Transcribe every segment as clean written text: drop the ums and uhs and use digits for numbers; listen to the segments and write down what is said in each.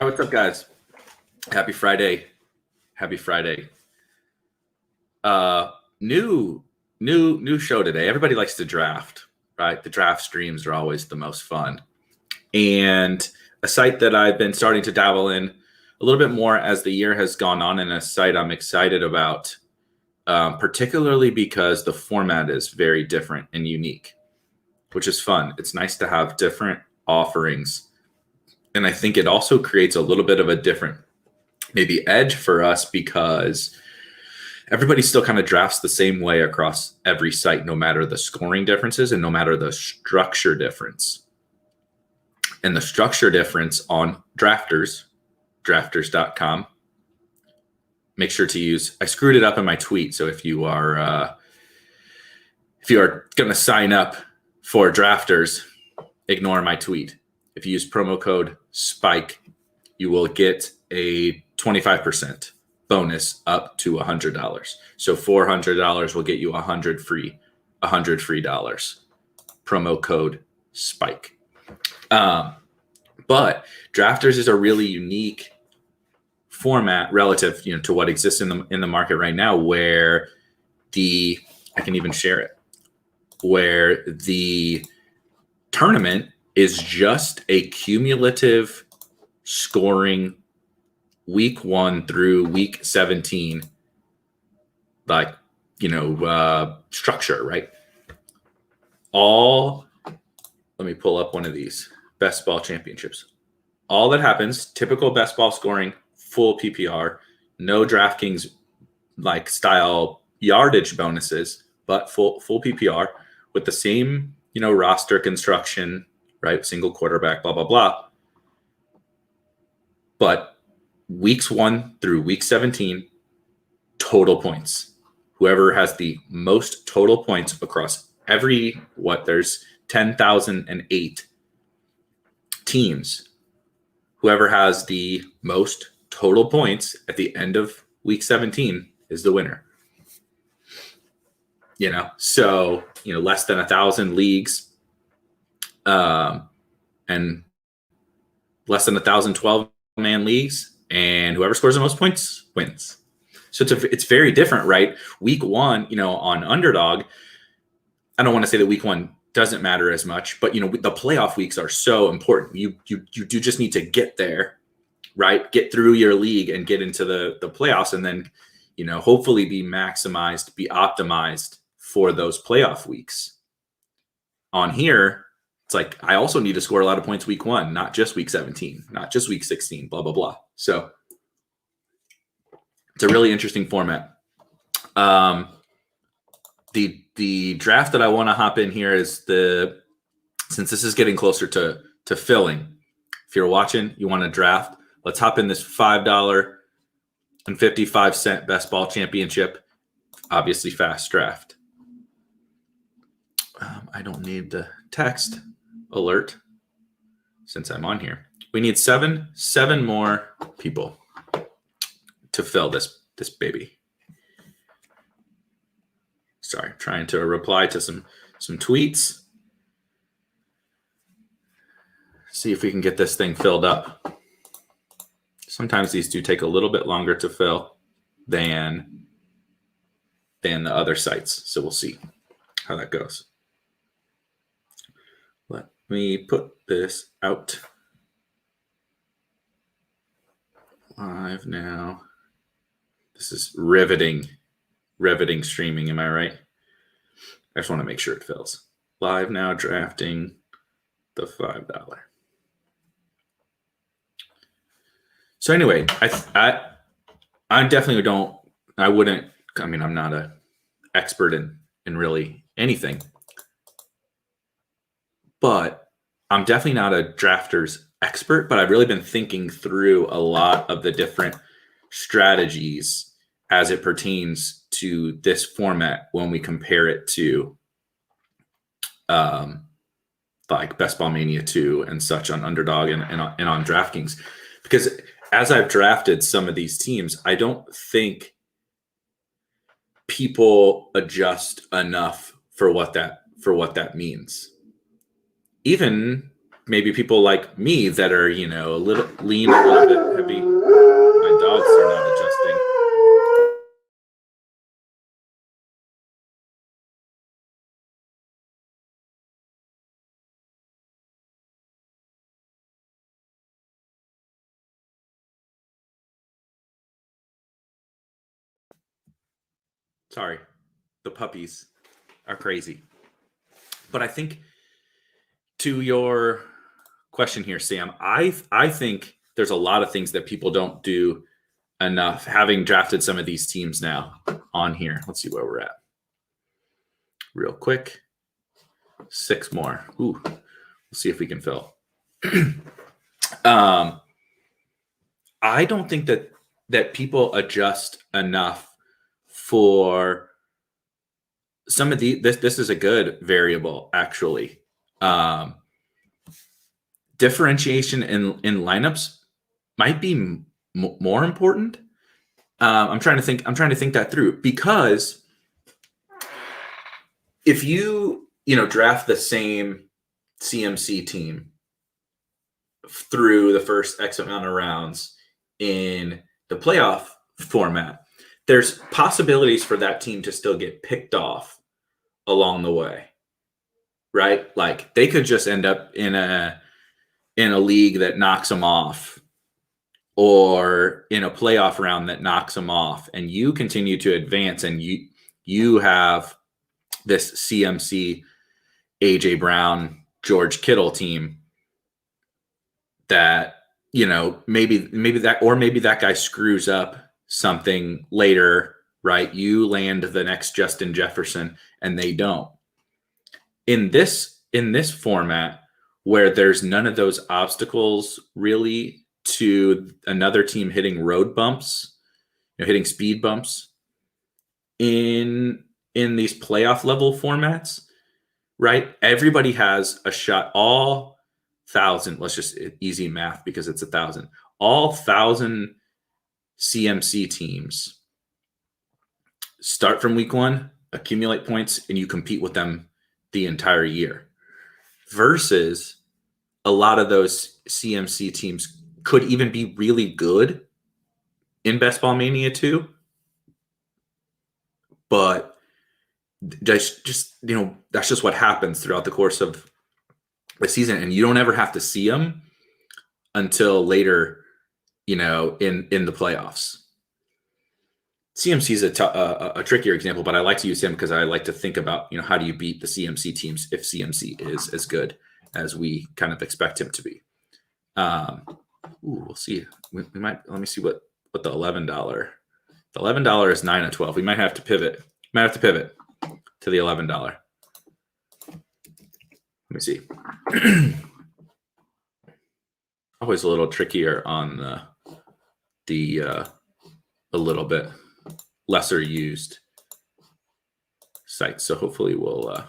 What's up, guys? Happy Friday. Happy Friday. New show today. Everybody likes to draft, right? The draft streams are always the most fun. And a site that I've been starting to dabble in a little bit more as the year has gone on, and a site I'm excited about, particularly because the format is very different and unique, which is fun. It's nice to have different offerings. And I think it also creates a little bit of a different maybe edge for us, because everybody still kind of drafts the same way across every site, no matter the scoring differences and no matter the structure difference. And the structure difference on drafters.com, make sure to use, I screwed it up in my tweet. So if you are going to sign up for drafters, ignore my tweet. If you use promo code SPIKE, you will get a 25% bonus up to $100. So $400 will get you $100 free dollars. Promo code SPIKE. But drafters is a really unique format relative, to what exists in the market right now, where I can even share it, where the tournament is just a cumulative scoring week 1 through week 17, structure, right? Let me pull up one of these best ball championships. All that happens, typical best ball scoring, full PPR, no DraftKings style yardage bonuses, but full PPR with the same, roster construction, right? Single quarterback, blah, blah, blah. But weeks 1 through week 17, total points. Whoever has the most total points across there's 10,008 teams. Whoever has the most total points at the end of week 17 is the winner. So, less than 1,000 leagues, and less than 1,000 12-man leagues, and whoever scores the most points wins. So it's very different, right? Week 1, on Underdog, I don't want to say that week 1 doesn't matter as much, but the playoff weeks are so important. You do just need to get there, right? Get through your league and get into the playoffs, and then hopefully be maximized, be optimized for those playoff weeks. On here, it's I also need to score a lot of points week 1, not just week 17, not just week 16, blah, blah, blah. So it's a really interesting format. The draft that I want to hop in here is since this is getting closer to filling. If you're watching, you want to draft, let's hop in this $5.55 best ball championship. Obviously fast draft. I don't need the text alert since I'm on here. We need seven more people to fill this baby. Sorry, trying to reply to some tweets. See if we can get this thing filled up. Sometimes these do take a little bit longer to fill than the other sites. So we'll see how that goes. Let me put this out live now. This is riveting streaming. Am I right? I just want to make sure it fills. Live now, drafting the $5. So anyway, I definitely don't. I wouldn't. I mean, I'm not an expert in really anything, but I'm definitely not a drafters expert. But I've really been thinking through a lot of the different strategies as it pertains to this format when we compare it to like Best Ball Mania 2 and such on Underdog and on DraftKings. Because as I've drafted some of these teams, I don't think people adjust enough for what that means. Even maybe people like me that are, a little lean, a little bit heavy. My dogs are not adjusting. Sorry, the puppies are crazy. But I think to your question here, Sam, I think there's a lot of things that people don't do enough, having drafted some of these teams now on here. Let's see where we're at real quick. 6 more. Ooh, we'll see if we can fill. I don't think that people adjust enough for some of the this is a good variable, actually. Differentiation in lineups might be more important. I'm trying to think that through, because if you draft the same CMC team through the first X amount of rounds in the playoff format, there's possibilities for that team to still get picked off along the way, right? Like they could just end up in a league that knocks them off, or in a playoff round that knocks them off, and you continue to advance, and you have this CMC, AJ Brown, George Kittle team that, maybe that guy screws up something later, right? You land the next Justin Jefferson and they don't. In this format, where there's none of those obstacles really to another team hitting road bumps, hitting speed bumps in these playoff level formats, right? Everybody has a shot. All 1,000, let's just easy math because it's 1,000. All 1,000 CMC teams start from week 1, accumulate points, and you compete with them the entire year. Versus a lot of those CMC teams could even be really good in Best Ball Mania 2, but just that's just what happens throughout the course of the season, and you don't ever have to see them until later, in the playoffs. CMC is a trickier example, but I like to use him because I like to think about, how do you beat the CMC teams if CMC is as good as we kind of expect him to be. We'll see. We might, let me see what the $11. The $11 is 9 of 12. We might have to pivot. To the $11. Let me see. Always a little trickier on the a little bit lesser used sites. So hopefully we'll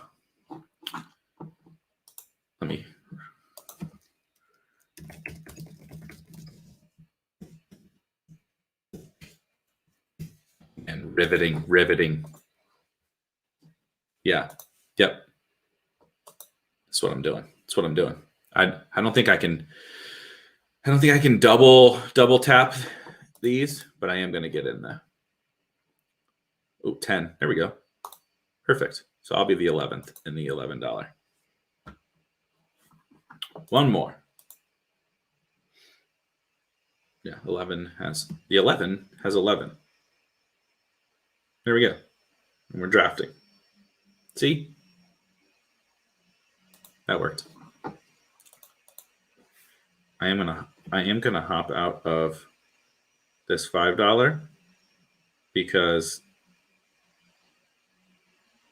let me and riveting. Yeah. Yep. That's what I'm doing. I don't think I can double tap these, but I am going to get in there. Oh, 10. There we go. Perfect. So I'll be the 11th in the $11. One more. Yeah, 11 has 11. There we go. And we're drafting. See? That worked. I am gonna hop out of this $5 because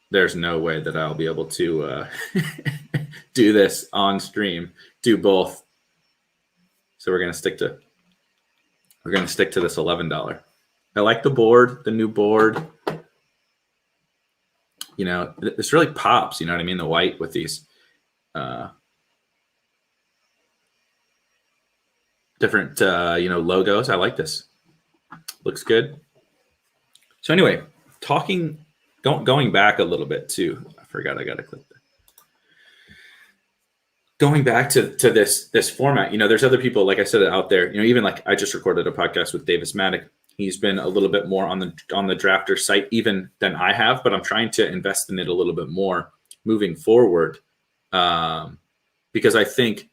there's no way that I'll be able to do this on stream, do both. So we're gonna stick to we're going to stick to this $11. I like the board, the new board. You know, this really pops, you know what I mean? The white with these different, you know, logos. I like this. Looks good. So anyway, going back a little bit too. I forgot I got to click that. Going back to this format, you know, there's other people, like I said, out there, you know, even like I just recorded a podcast with Davis Maddock. He's been a little bit more on the drafter site even than I have, but I'm trying to invest in it a little bit more moving forward, because I think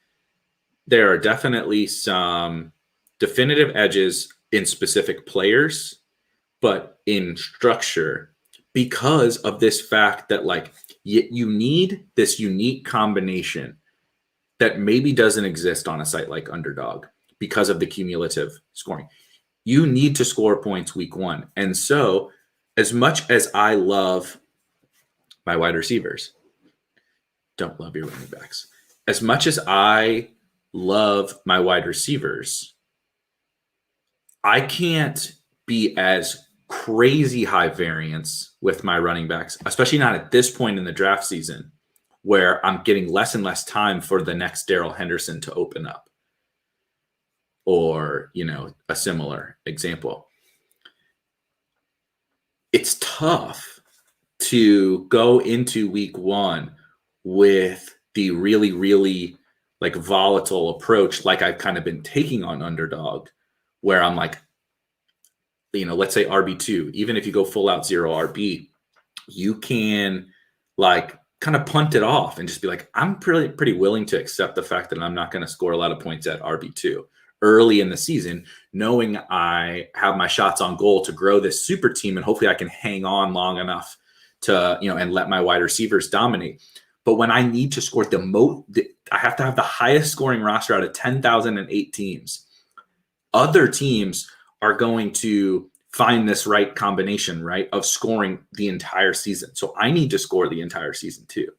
there are definitely some definitive edges in specific players, but in structure, because of this fact that like you need this unique combination that maybe doesn't exist on a site like Underdog because of the cumulative scoring. You need to score points week one. And so as much as I love my wide receivers, don't love your running backs. As much as I love my wide receivers, I can't be as crazy high variance with my running backs, especially not at this point in the draft season, where I'm getting less and less time for the next Darrell Henderson to open up. Or, you know, a similar example. It's tough to go into week one with the really, really like volatile approach like I've kind of been taking on Underdog, where I'm like, you know, let's say RB2, even if you go full out 0 RB, you can like kind of punt it off and just be like, I'm pretty willing to accept the fact that I'm not going to score a lot of points at RB2 early in the season, knowing I have my shots on goal to grow this super team, and hopefully I can hang on long enough to, you know, and let my wide receivers dominate. But when I need to score the most, I have to have the highest scoring roster out of 10,008 teams. Other teams are going to find this right combination, right, of scoring the entire season. So I need to score the entire season too.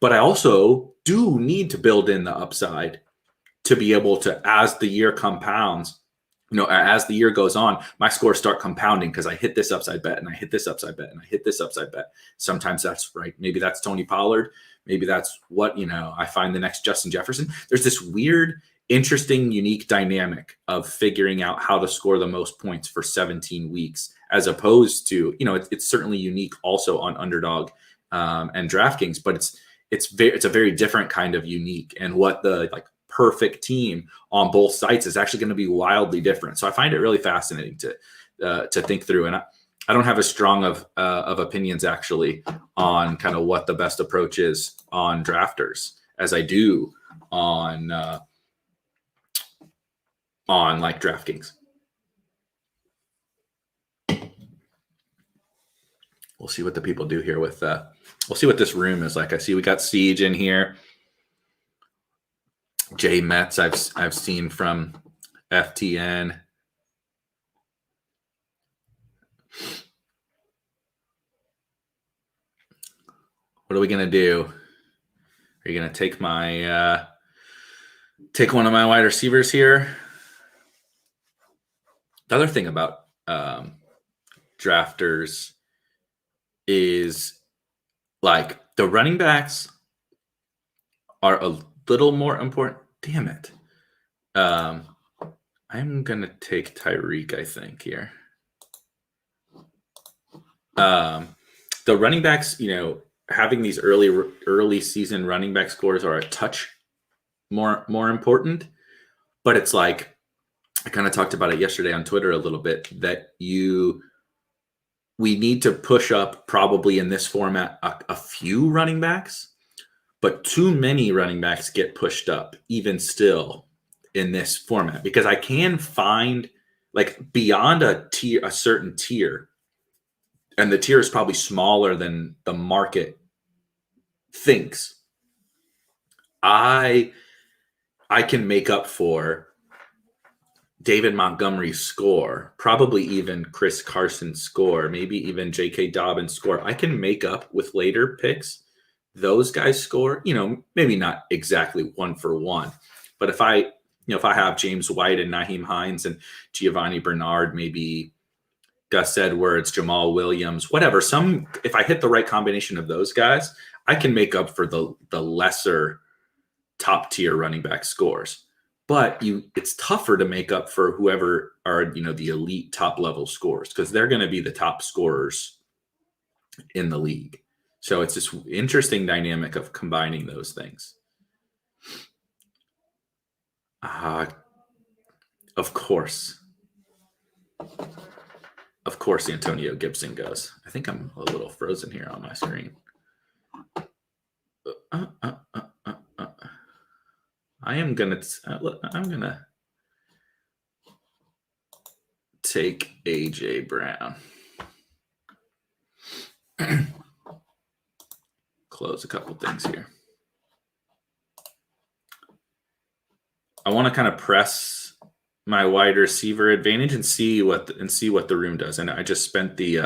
But I also do need to build in the upside to be able to, as the year compounds, you know, as the year goes on, my scores start compounding because I hit this upside bet and I hit this upside bet and I hit this upside bet. Sometimes that's right. Maybe that's Tony Pollard. Maybe that's what, you know, I find the next Justin Jefferson. There's this weird, interesting, unique dynamic of figuring out how to score the most points for 17 weeks, as opposed to, you know, it's certainly unique also on Underdog and DraftKings, but it's a very different kind of unique, and what the like perfect team on both sites is actually going to be wildly different. So I find it really fascinating to think through. And I don't have as strong of opinions actually on kind of what the best approach is on drafters as I do on like DraftKings. We'll see what the people do here with we'll see what this room is like. I see we got Siege in here. Jay Metz I've seen from FTN. What are we gonna do? Are you gonna take my take one of my wide receivers here? The other thing about drafters is like the running backs are a little more important. Damn it. I'm going to take Tyreek, I think, here. The running backs, you know, having these early season running back scores are a touch more important, but it's like, I kind of talked about it yesterday on Twitter a little bit, that we need to push up probably in this format a few running backs, but too many running backs get pushed up even still in this format, because I can find like beyond a certain tier, and the tier is probably smaller than the market thinks. I can make up for David Montgomery's score, probably even Chris Carson's score, maybe even J.K. Dobbins' score. I can make up with later picks those guys' score, you know, maybe not exactly one for one, but if I, if I have James White and Nyheim Hines and Giovanni Bernard, maybe Gus Edwards, Jamal Williams, whatever. If I hit the right combination of those guys, I can make up for the lesser top tier running back scores. But it's tougher to make up for whoever are, the elite top level scores, because they're going to be the top scorers in the league. So it's this interesting dynamic of combining those things. Of course, Antonio Gibson goes. I think I'm a little frozen here on my screen. I'm gonna take AJ Brown. Close a couple things here. I want to kind of press my wide receiver advantage and see what the room does. And I just spent the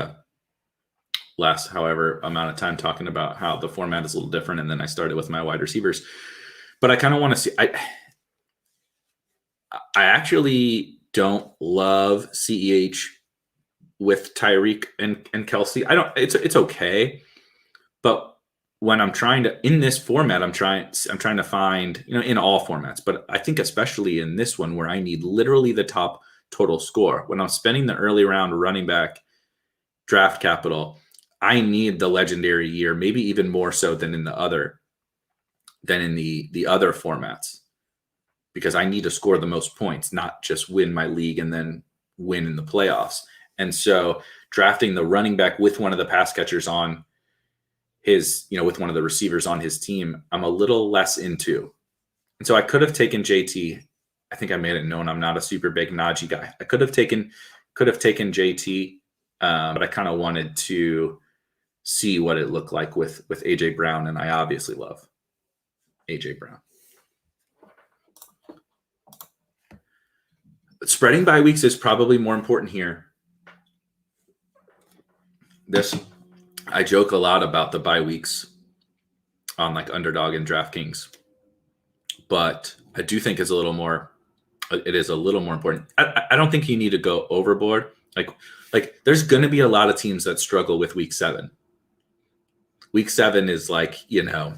last however amount of time talking about how the format is a little different, and then I started with my wide receivers. But I kind of want to see. I actually don't love CEH with Tyreek and Kelsey. I don't. It's okay, but when I'm trying to, in this format, I'm trying to find, in all formats, but I think especially in this one where I need literally the top total score. When I'm spending the early round running back draft capital, I need the legendary year, maybe even more so than in the other formats, because I need to score the most points, not just win my league and then win in the playoffs. And so drafting the running back with one of the pass catchers on his, with one of the receivers on his team, I'm a little less into. And so I could have taken JT. I think I made it known I'm not a super big Najee guy. I could have taken JT, but I kind of wanted to see what it looked like with AJ Brown, and I obviously love AJ Brown. But spreading bye weeks is probably more important here. I joke a lot about the bye weeks on like Underdog and DraftKings, but I do think it is a little more important. I don't think you need to go overboard. Like there's going to be a lot of teams that struggle with week 7. Week 7 is like, the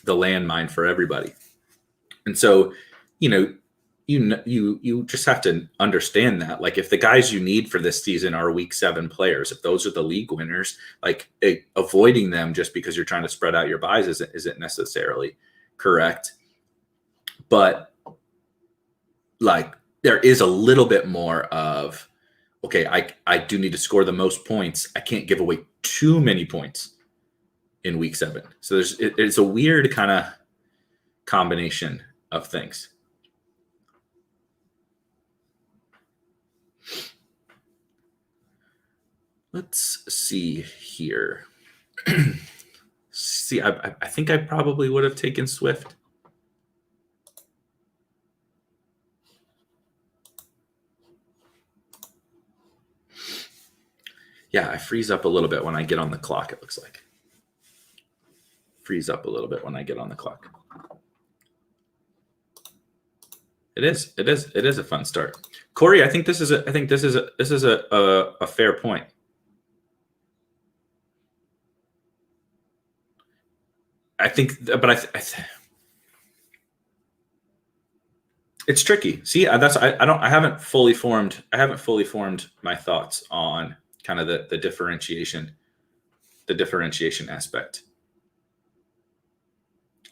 landmine for everybody. And so, you just have to understand that, like, if the guys you need for this season are week 7 players, if those are the league winners, like avoiding them just because you're trying to spread out your buys isn't necessarily correct. But like, there is a little bit more of, okay, I do need to score the most points. I can't give away too many points in week 7. So it's a weird kind of combination of things. Let's see here. See, I think I probably would have taken Swift. Yeah, I freeze up a little bit when I get on the clock, it looks like. Freeze up a little bit when I get on the clock. It is a fun start. Corey, I think this is a fair point. I think, but it's tricky. See, I haven't fully formed my thoughts on kind of the differentiation aspect.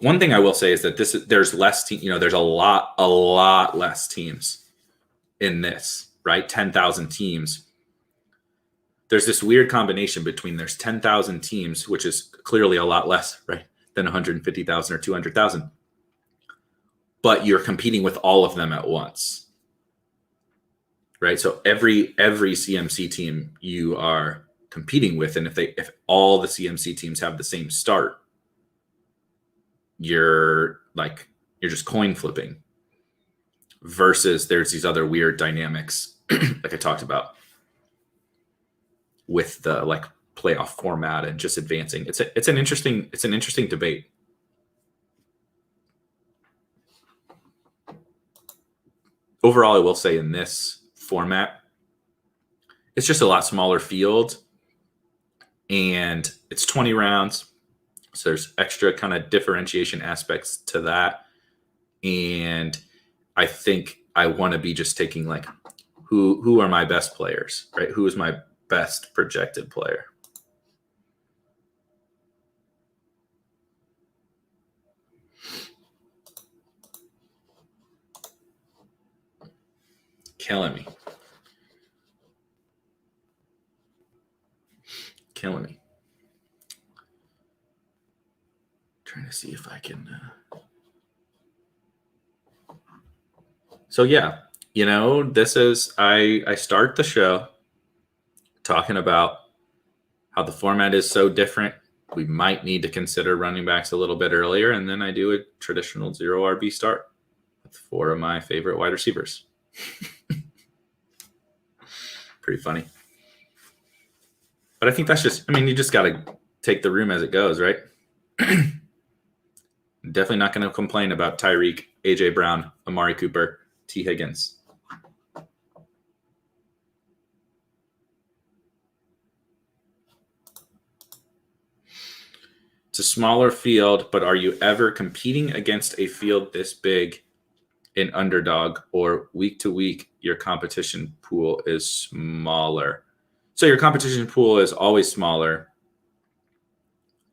One thing I will say is that there's less there's a lot less teams in this, right? 10,000 teams. There's this weird combination between there's 10,000 teams, which is clearly a lot less, right, than 150,000 or 200,000. But you're competing with all of them at once, right? So every CMC team you are competing with, and if all the CMC teams have the same start, you're just coin flipping. Versus there's these other weird dynamics, like I talked about, with the like playoff format and just advancing. It's an interesting debate. overall, I will say in this format, it's just a lot smaller field, and it's 20 rounds. So there's extra kind of differentiation aspects to that. And I think I want to be just taking like who are my best players, right? Who is my best projected player? Killing me. Trying to see if I can. So yeah, this is I start the show talking about how the format is so different. We might need to consider running backs a little bit earlier, and then I do a traditional 0 RB start with 4 of my favorite wide receivers. Pretty funny. But I think that's you just got to take the room as it goes, right? Definitely not going to complain about Tyreek, A.J. Brown, Amari Cooper, T. Higgins. It's a smaller field, but are you ever competing against a field this big in underdog, or week to week your competition pool is smaller? So your competition pool is always smaller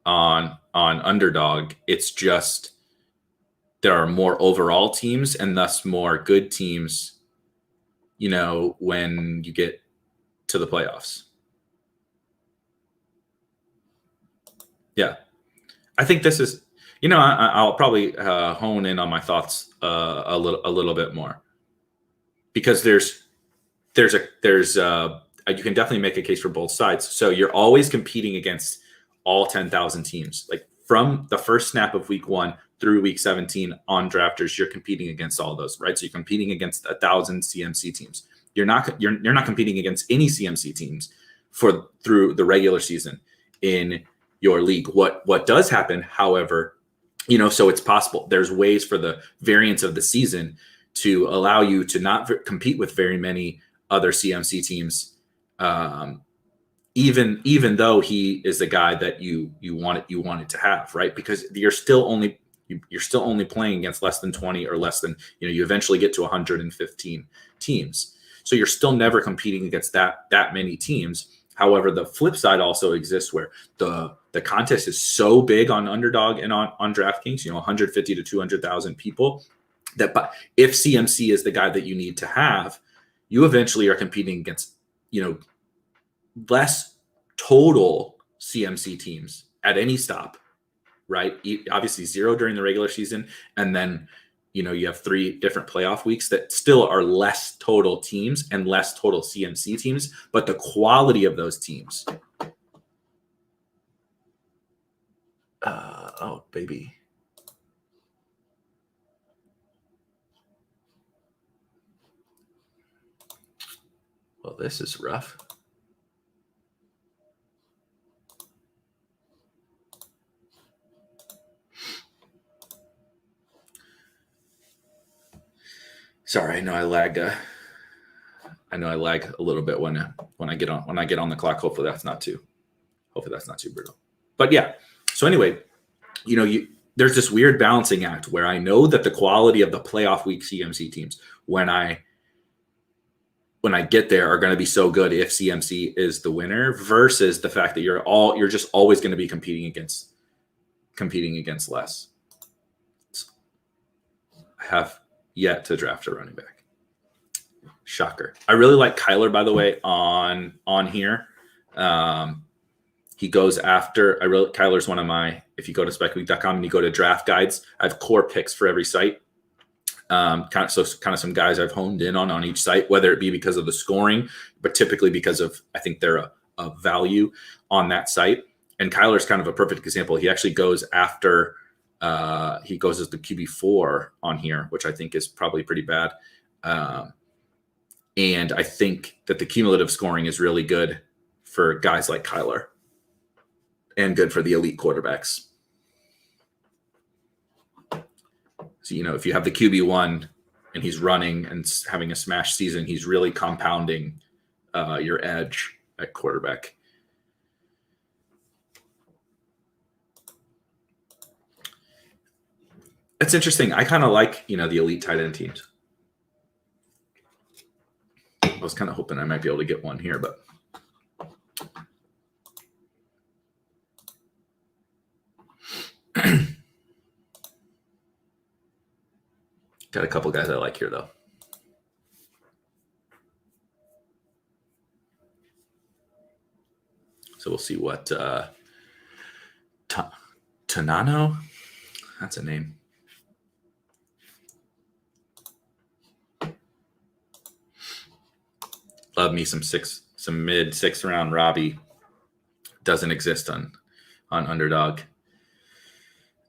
on underdog. It's just there are more overall teams and thus more good teams, when you get to the playoffs. Yeah. I think this is, I'll probably hone in on my thoughts a little bit more, because you can definitely make a case for both sides. So you're always competing against all 10,000 teams. Like from the first snap of week 1 through week 17 on drafters, you're competing against all those, right? So you're competing against 1,000 CMC teams. You're not competing against any CMC teams through the regular season in your league. What does happen, however, so it's possible. There's ways for the variance of the season to allow you to not compete with very many other CMC teams, even though he is the guy that you wanted to have, right? Because you're still only playing against less than 20 or less than, you eventually get to 115 teams. So you're still never competing against that many teams. However, the flip side also exists where the contest is so big on underdog and on DraftKings, 150 to 200,000 people, that if CMC is the guy that you need to have, you eventually are competing against, less total CMC teams at any stop, right? Obviously 0 during the regular season. And then, you have 3 different playoff weeks that still are less total teams and less total CMC teams, but the quality of those teams. Oh, baby. Well, this is rough. Sorry, I know I lag. I lag a little bit when I get on the clock. Hopefully that's not too brutal. But yeah. So anyway, there's this weird balancing act where I know that the quality of the playoff week CMC teams, when I get there, are going to be so good if CMC is the winner, versus the fact that you're just always going to be competing against less. I have yet to draft a running back. Shocker. I really like Kyler, by the way, on here. He goes after, Kyler's one of my, if you go to specweek.com and you go to draft guides, I have core picks for every site. Kind of some guys I've honed in on each site, whether it be because of the scoring, but typically because of, I think they're a value on that site. And Kyler's kind of a perfect example. He actually goes after, he goes as the QB4 on here, which I think is probably pretty bad. And I think that the cumulative scoring is really good for guys like Kyler and good for the elite quarterbacks. So, if you have the QB1 and he's running and having a smash season, he's really compounding your edge at quarterback. It's interesting. I kind of like, the elite tight end teams. I was kind of hoping I might be able to get one here, but got a couple guys I like here, though. So we'll see what Tanano. That's a name. Love me some mid 6th round Robbie. Doesn't exist on Underdog.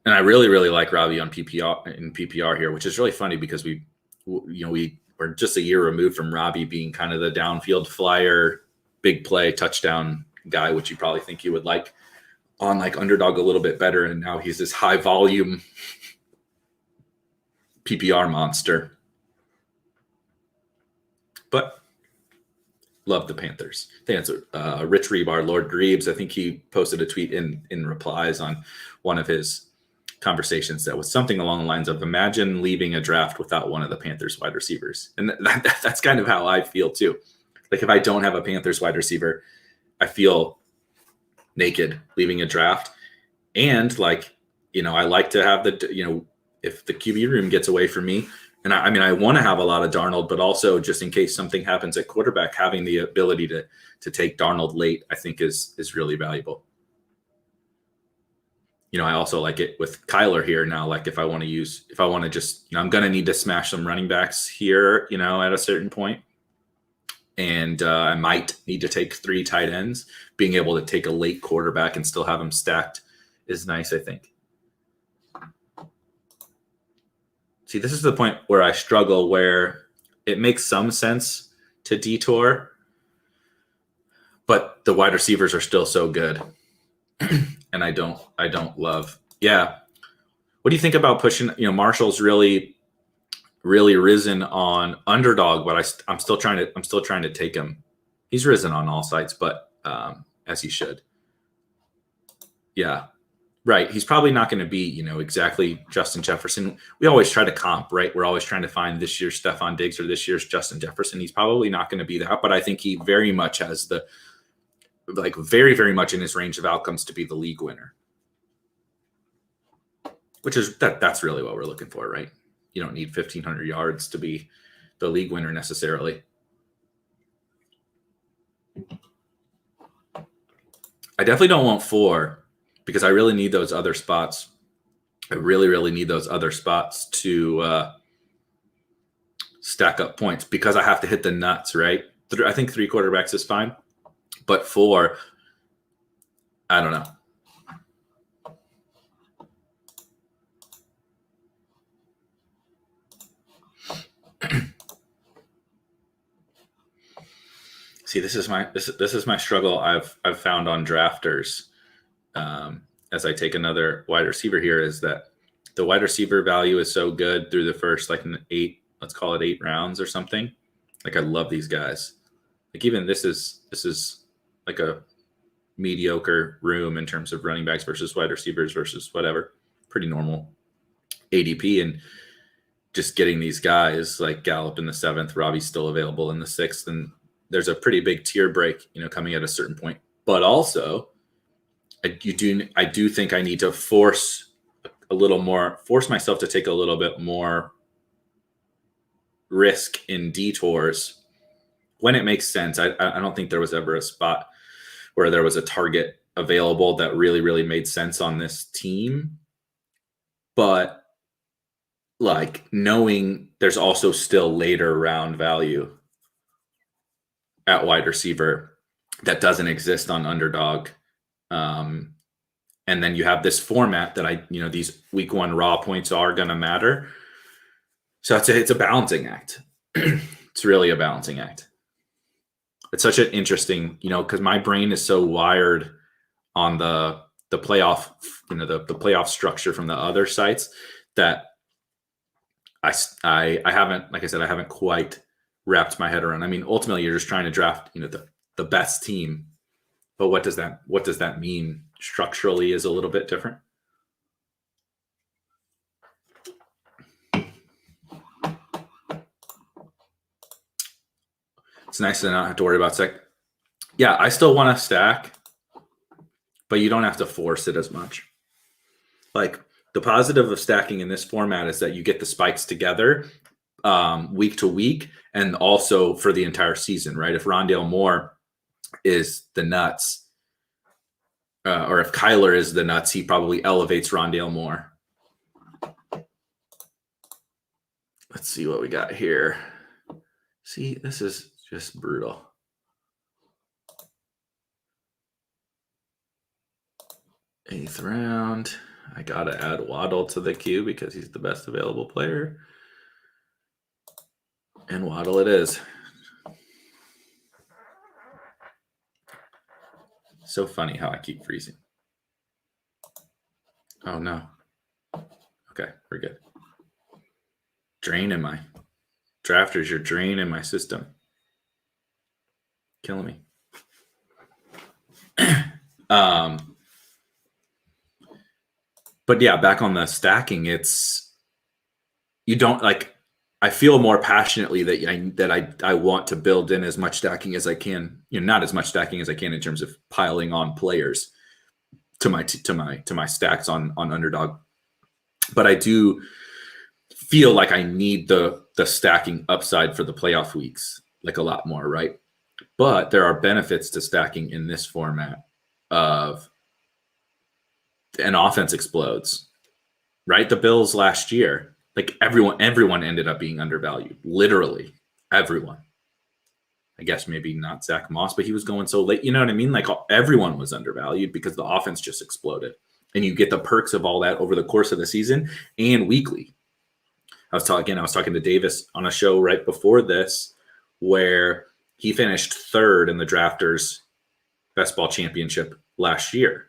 And I really, really like Robbie on PPR here, which is really funny because we were just a year removed from Robbie being kind of the downfield flyer, big play, touchdown guy, which you probably think you would like on like Underdog a little bit better. And now he's this high volume PPR monster. But love the Panthers. I think it's Rich Rebar, Lord Greaves. I think he posted a tweet in replies on one of his conversations that was something along the lines of, imagine leaving a draft without one of the Panthers wide receivers. And that's kind of how I feel too. Like if I don't have a Panthers wide receiver, I feel naked leaving a draft. And like, I like to have if the QB room gets away from me, and I want to have a lot of Darnold, but also just in case something happens at quarterback, having the ability to take Darnold late, I think is really valuable. I also like it with Kyler here now. Like if I want to just, I'm going to need to smash some running backs here, at a certain point. And I might need to take 3 tight ends. Being able to take a late quarterback and still have them stacked is nice, I think. See, this is the point where I struggle, where it makes some sense to detour, but the wide receivers are still so good. And I don't love. Yeah. What do you think about pushing, Marshall's really, really risen on Underdog, but I'm still trying to take him. He's risen on all sites, but as he should. Yeah. Right. He's probably not going to be, exactly Justin Jefferson. We always try to comp, right? We're always trying to find this year's Stephon Diggs or this year's Justin Jefferson. He's probably not going to be that, but I think he very much has very, very much in his range of outcomes to be the league winner, which is that's really what we're looking for, right? You don't need 1,500 yards to be the league winner necessarily. I definitely don't want 4 because I really need those other spots. I really, really need those other spots to stack up points because I have to hit the nuts, right? I think 3 quarterbacks is fine, but 4, I don't know. See, this is my struggle I've found on drafters as I take another wide receiver here, is that the wide receiver value is so good through the first 8, let's call it 8 rounds or something. Like I love these guys. Like even this is like a mediocre room in terms of running backs versus wide receivers versus whatever, pretty normal ADP, and just getting these guys like Gallup in the 7th, Robbie's still available in the 6th, and there's a pretty big tier break, coming at a certain point. But also, I do think I need to force myself to take a little bit more risk in detours when it makes sense. I don't think there was ever a spot where there was a target available that really, really made sense on this team. But knowing there's also still later round value at wide receiver that doesn't exist on Underdog. And then you have this format that these week 1 raw points are going to matter. So it's a balancing act. It's really a balancing act. It's such an interesting, because my brain is so wired on the playoff, the playoff structure from the other sites that I haven't, like I said, I haven't quite wrapped my head around. I mean, ultimately, you're just trying to draft, the best team, but what does that mean structurally is a little bit different. It's nice to not have to worry about Yeah, I still want to stack, but you don't have to force it as much. Like, the positive of stacking in this format is that you get the spikes together week to week, and also for the entire season, right? If Rondale Moore is the nuts, or if Kyler is the nuts, he probably elevates Rondale Moore. Let's see what we got here. See, this is just brutal. Eighth round. I got to add Waddle to the queue because he's the best available player. And Waddle it is. So funny how I keep freezing. Oh, no. Okay, we're good. Draining my drafters. You're draining my system. Killing me. But yeah, back on the stacking, you don't like. I feel more passionately that I want to build in as much stacking as I can. Not as much stacking as I can in terms of piling on players to my stacks on Underdog. But I do feel like I need the stacking upside for the playoff weeks, like a lot more, right? But there are benefits to stacking in this format of an offense explodes, right? The Bills last year, like everyone ended up being undervalued. Literally everyone. I guess maybe not Zach Moss, but he was going so late. You know what I mean? Like everyone was undervalued because the offense just exploded. And you get the perks of all that over the course of the season and weekly. I was talking to Davis on a show right before this where he finished third in the Drafters Best Ball Championship last year.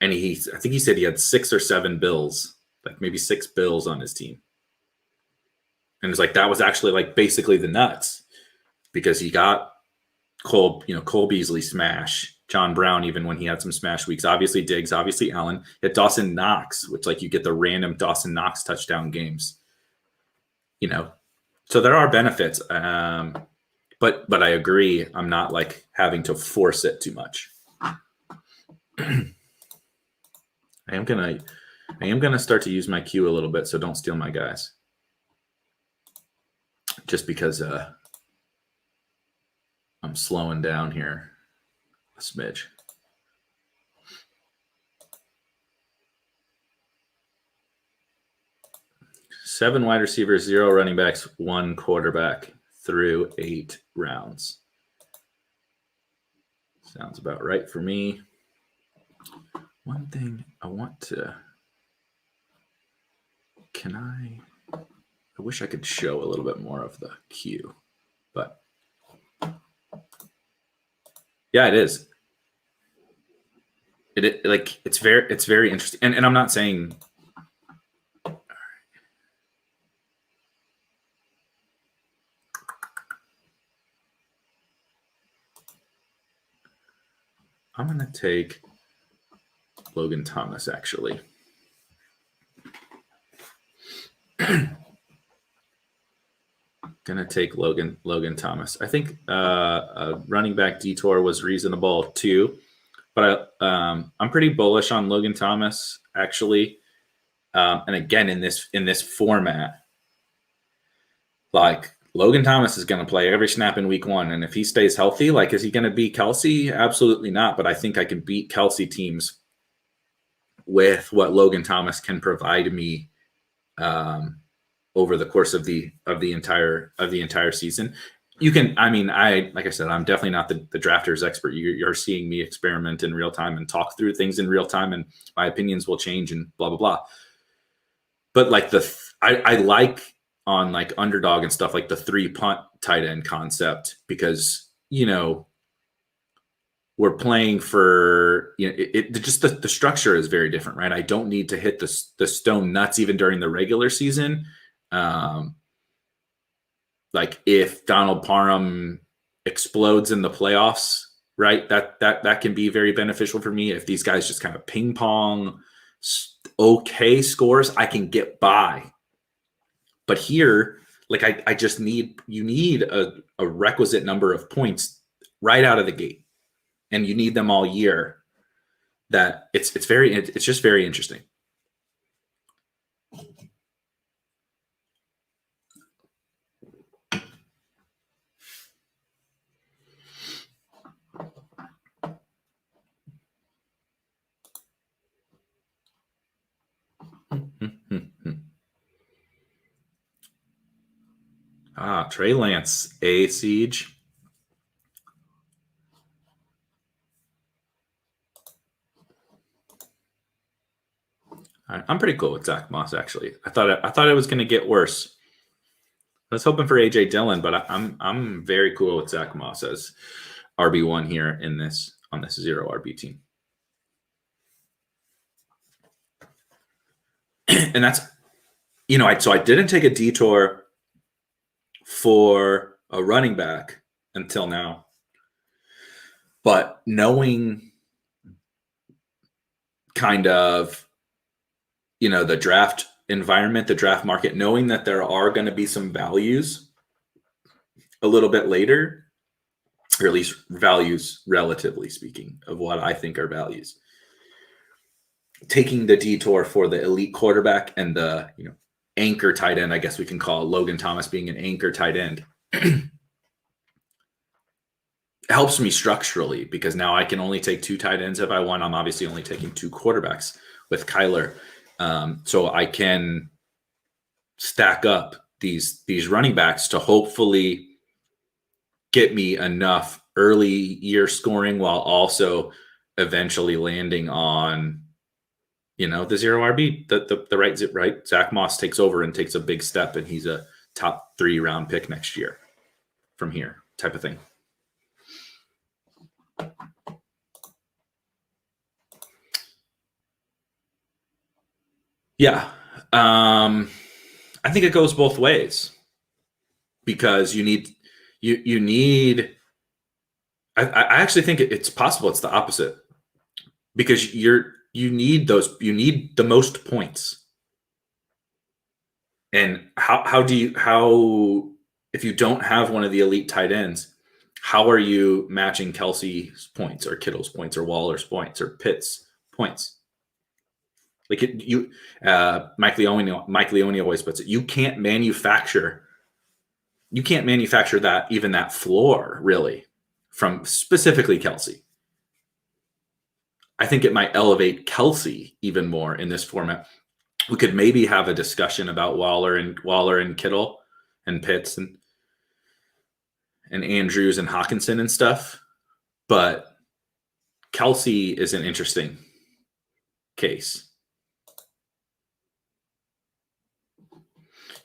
And I think he said he had 6 or 7 Bills, like maybe 6 Bills on his team. And it's like, that was actually like basically the nuts because he got Cole Beasley smash, John Brown, even when he had some smash weeks, obviously Diggs, obviously Allen, he had Dawson Knox, which like you get the random Dawson Knox touchdown games, so there are benefits. But I agree. I'm not like having to force it too much. I am gonna start to use my queue a little bit, so don't steal my guys. Just because I'm slowing down here a smidge. Seven wide receivers, 0 running backs, 1 quarterback through 8 rounds. Sounds about right for me. One thing I want to, I wish I could show a little bit more of the queue, but yeah, it is. It's very interesting. And I'm not saying, I'm going to take Logan Thomas, actually. Going to take Logan Thomas. I think a running back detour was reasonable too, but I'm pretty bullish on Logan Thomas, actually. And again, in this format, like Logan Thomas is going to play every snap in week 1. And if he stays healthy, like, is he going to beat Kelsey? Absolutely not. But I think I can beat Kelsey teams with what Logan Thomas can provide me over the course of the entire season. You can, like I said, I'm definitely not the drafters expert. You're seeing me experiment in real time and talk through things in real time, and my opinions will change and blah, blah, blah. But like I like on like Underdog and stuff, like the 3 punt tight end concept, because, we're playing for, just the structure is very different, right? I don't need to hit the stone nuts even during the regular season. Like if Donald Parham explodes in the playoffs, right? That can be very beneficial for me. If these guys just kind of ping pong okay scores, I can get by. But here, like I just you need a requisite number of points right out of the gate, and you need them all year. That it's just very interesting. Trey Lance, a siege. I'm pretty cool with Zach Moss, actually. I thought it was going to get worse. I was hoping for AJ Dillon, but I'm very cool with Zach Moss as RB1 here on this 0 RB team. And that's, so I didn't take a detour for a running back until now. But knowing kind of, the draft environment, the draft market, knowing that there are going to be some values a little bit later, or at least values, relatively speaking, of what I think are values. Taking the detour for the elite quarterback and the, anchor tight end, I guess we can call Logan Thomas being an anchor tight end, helps me structurally because now I can only take 2 tight ends if I want. I'm obviously only taking 2 quarterbacks with Kyler. So I can stack up these running backs to hopefully get me enough early year scoring while also eventually landing on, the 0 RB, the right. Zach Moss takes over and takes a big step, and he's a top 3 round pick next year from here type of thing. Yeah. I think it goes both ways because you need, I actually think it's possible it's the opposite because you need the most points. And if you don't have one of the elite tight ends, how are you matching Kelsey's points or Kittle's points or Waller's points or Pitt's points? Like Mike Leone always puts it, you can't manufacture that floor really from specifically Kelsey. I think it might elevate Kelsey even more in this format. We could maybe have a discussion about Waller and Kittle and Pitts and Andrews and Hawkinson and stuff, but Kelsey is an interesting case.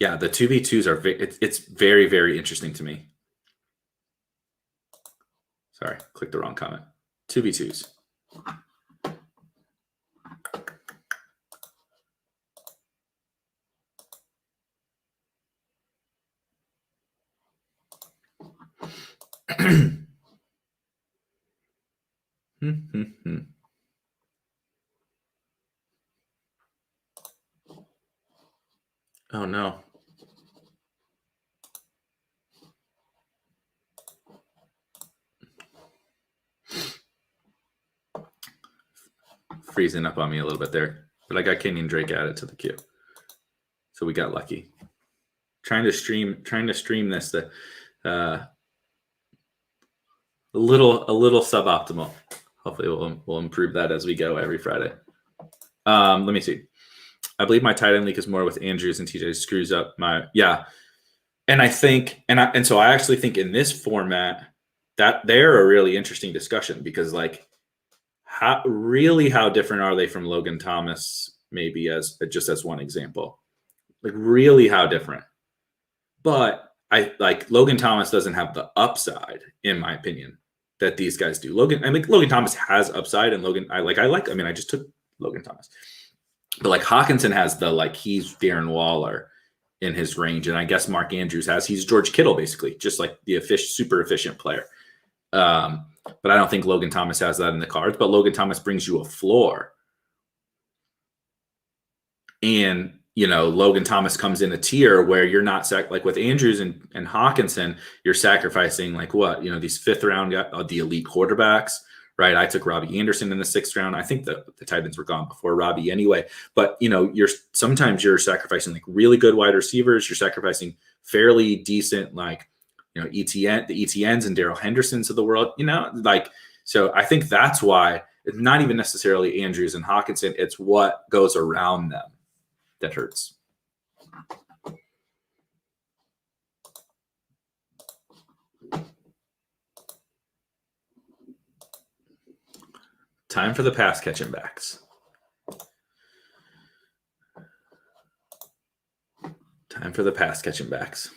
Yeah, the 2v2s are it's very, very interesting to me. Sorry, clicked the wrong comment. 2v2s. Oh no. Freezing up on me a little bit there, but I got Kenyon Drake added to the queue, so we got lucky. Trying to stream this a little suboptimal. Hopefully we'll improve that as we go every Friday. Let me see. I believe my tight end league is more with Andrews and TJ screws up my and I think so I actually think in this format that they're a really interesting discussion because like how different are they from Logan Thomas, maybe as one example, like really how different. But I like Logan Thomas doesn't have the upside, in my opinion, that these guys do. Logan Thomas has upside, and I just took Logan Thomas, but like Hawkinson has the like he's Darren Waller, in his range. And I guess Mark Andrews has. He's George Kittle, basically, just like the super efficient player. But I don't think Logan Thomas has that in the cards. But Logan Thomas brings you a floor. And, Logan Thomas comes in a tier where you're not like with Andrews and Hawkinson, you're sacrificing like what, these fifth round, the elite quarterbacks, right? I took Robbie Anderson in the sixth round. I think the Titans were gone before Robbie anyway. But, sometimes you're sacrificing like really good wide receivers. You're sacrificing fairly decent, like, the ETNs and Darrell Hendersons of the world, so I think that's why it's not even necessarily Andrews and Hawkinson. It's what goes around them that hurts. Time for the pass catching backs. Time for the pass catching backs.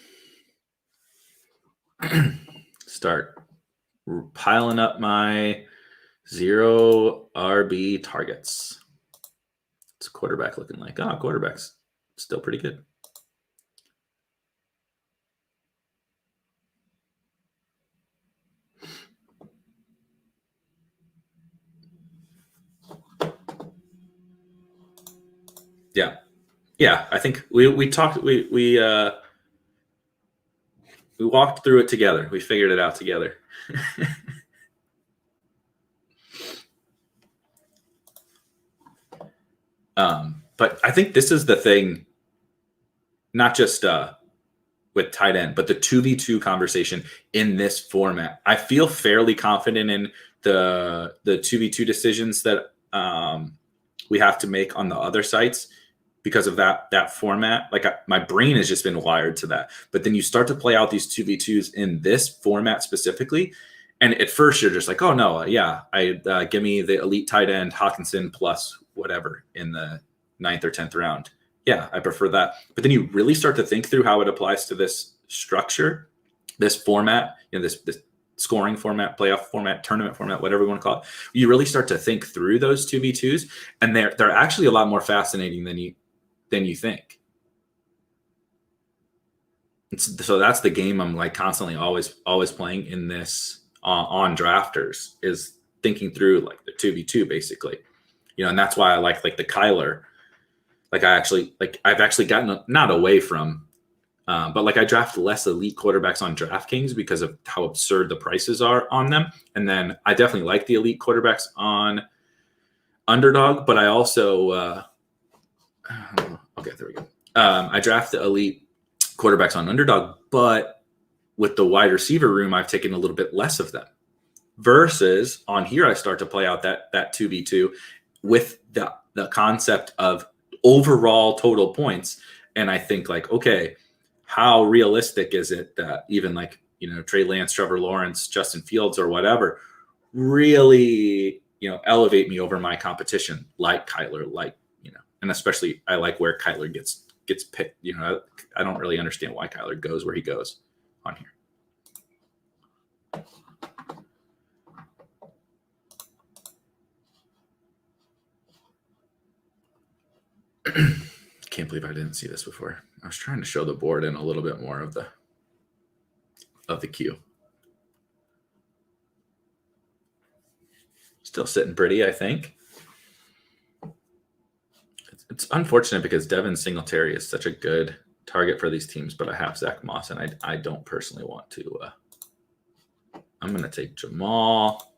Start piling up my 0 RB targets. It's quarterback looking like, quarterback's still pretty good. Yeah. I think we talked. We walked through it together. We figured it out together. But I think this is the thing, not just with tight end, but the 2v2 conversation in this format. I feel fairly confident in the 2v2 decisions that we have to make on the other sites because of that format. Like my brain has just been wired to that. But then you start to play out these 2v2s in this format specifically. And at first you're just like, oh no, give me the elite tight end Hawkinson plus whatever in the 9th or 10th round. Yeah, I prefer that. But then you really start to think through how it applies to this structure, this format, this scoring format, playoff format, tournament format, whatever you want to call it. You really start to think through those 2v2s, and they're actually a lot more fascinating than you think. So that's the game I'm like constantly always playing in this on drafters, is thinking through like the 2v2 basically, and that's why I like the Kyler. Like I've actually gotten not away from, but like I draft less elite quarterbacks on DraftKings because of how absurd the prices are on them. And then I definitely like the elite quarterbacks on Underdog, but I also, okay, there we go. I draft the elite quarterbacks on Underdog, but with the wide receiver room, I've taken a little bit less of them. Versus on here, I start to play out that 2v2 with the concept of overall total points. And I think like, okay, how realistic is it that even like, Trey Lance, Trevor Lawrence, Justin Fields or whatever really, elevate me over my competition, like Kyler, and especially I like where Kyler gets picked. I don't really understand why Kyler goes where he goes on here. Can't believe I didn't see this before. I was trying to show the board in a little bit more of the queue. Still sitting pretty, I think. It's unfortunate because Devin Singletary is such a good target for these teams, but I have Zach Moss, and I don't personally want to. I'm going to take Jamal.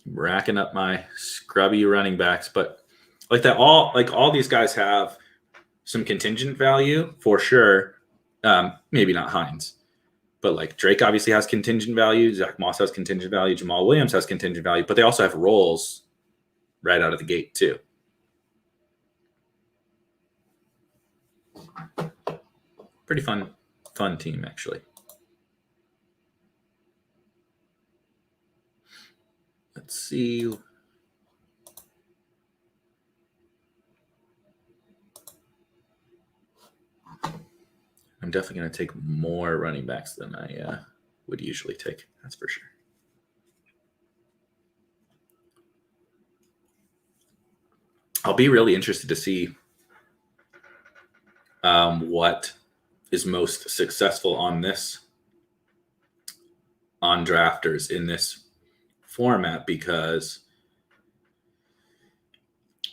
Racking up my scrubby running backs, but like that, all these guys have some contingent value for sure. Maybe not Hines, but like Drake obviously has contingent value. Zach Moss has contingent value. Jamal Williams has contingent value, but they also have roles right out of the gate too. Pretty fun team actually. Let's see. I'm definitely going to take more running backs than I would usually take. That's for sure. I'll be really interested to see what is most successful on drafters in this format, because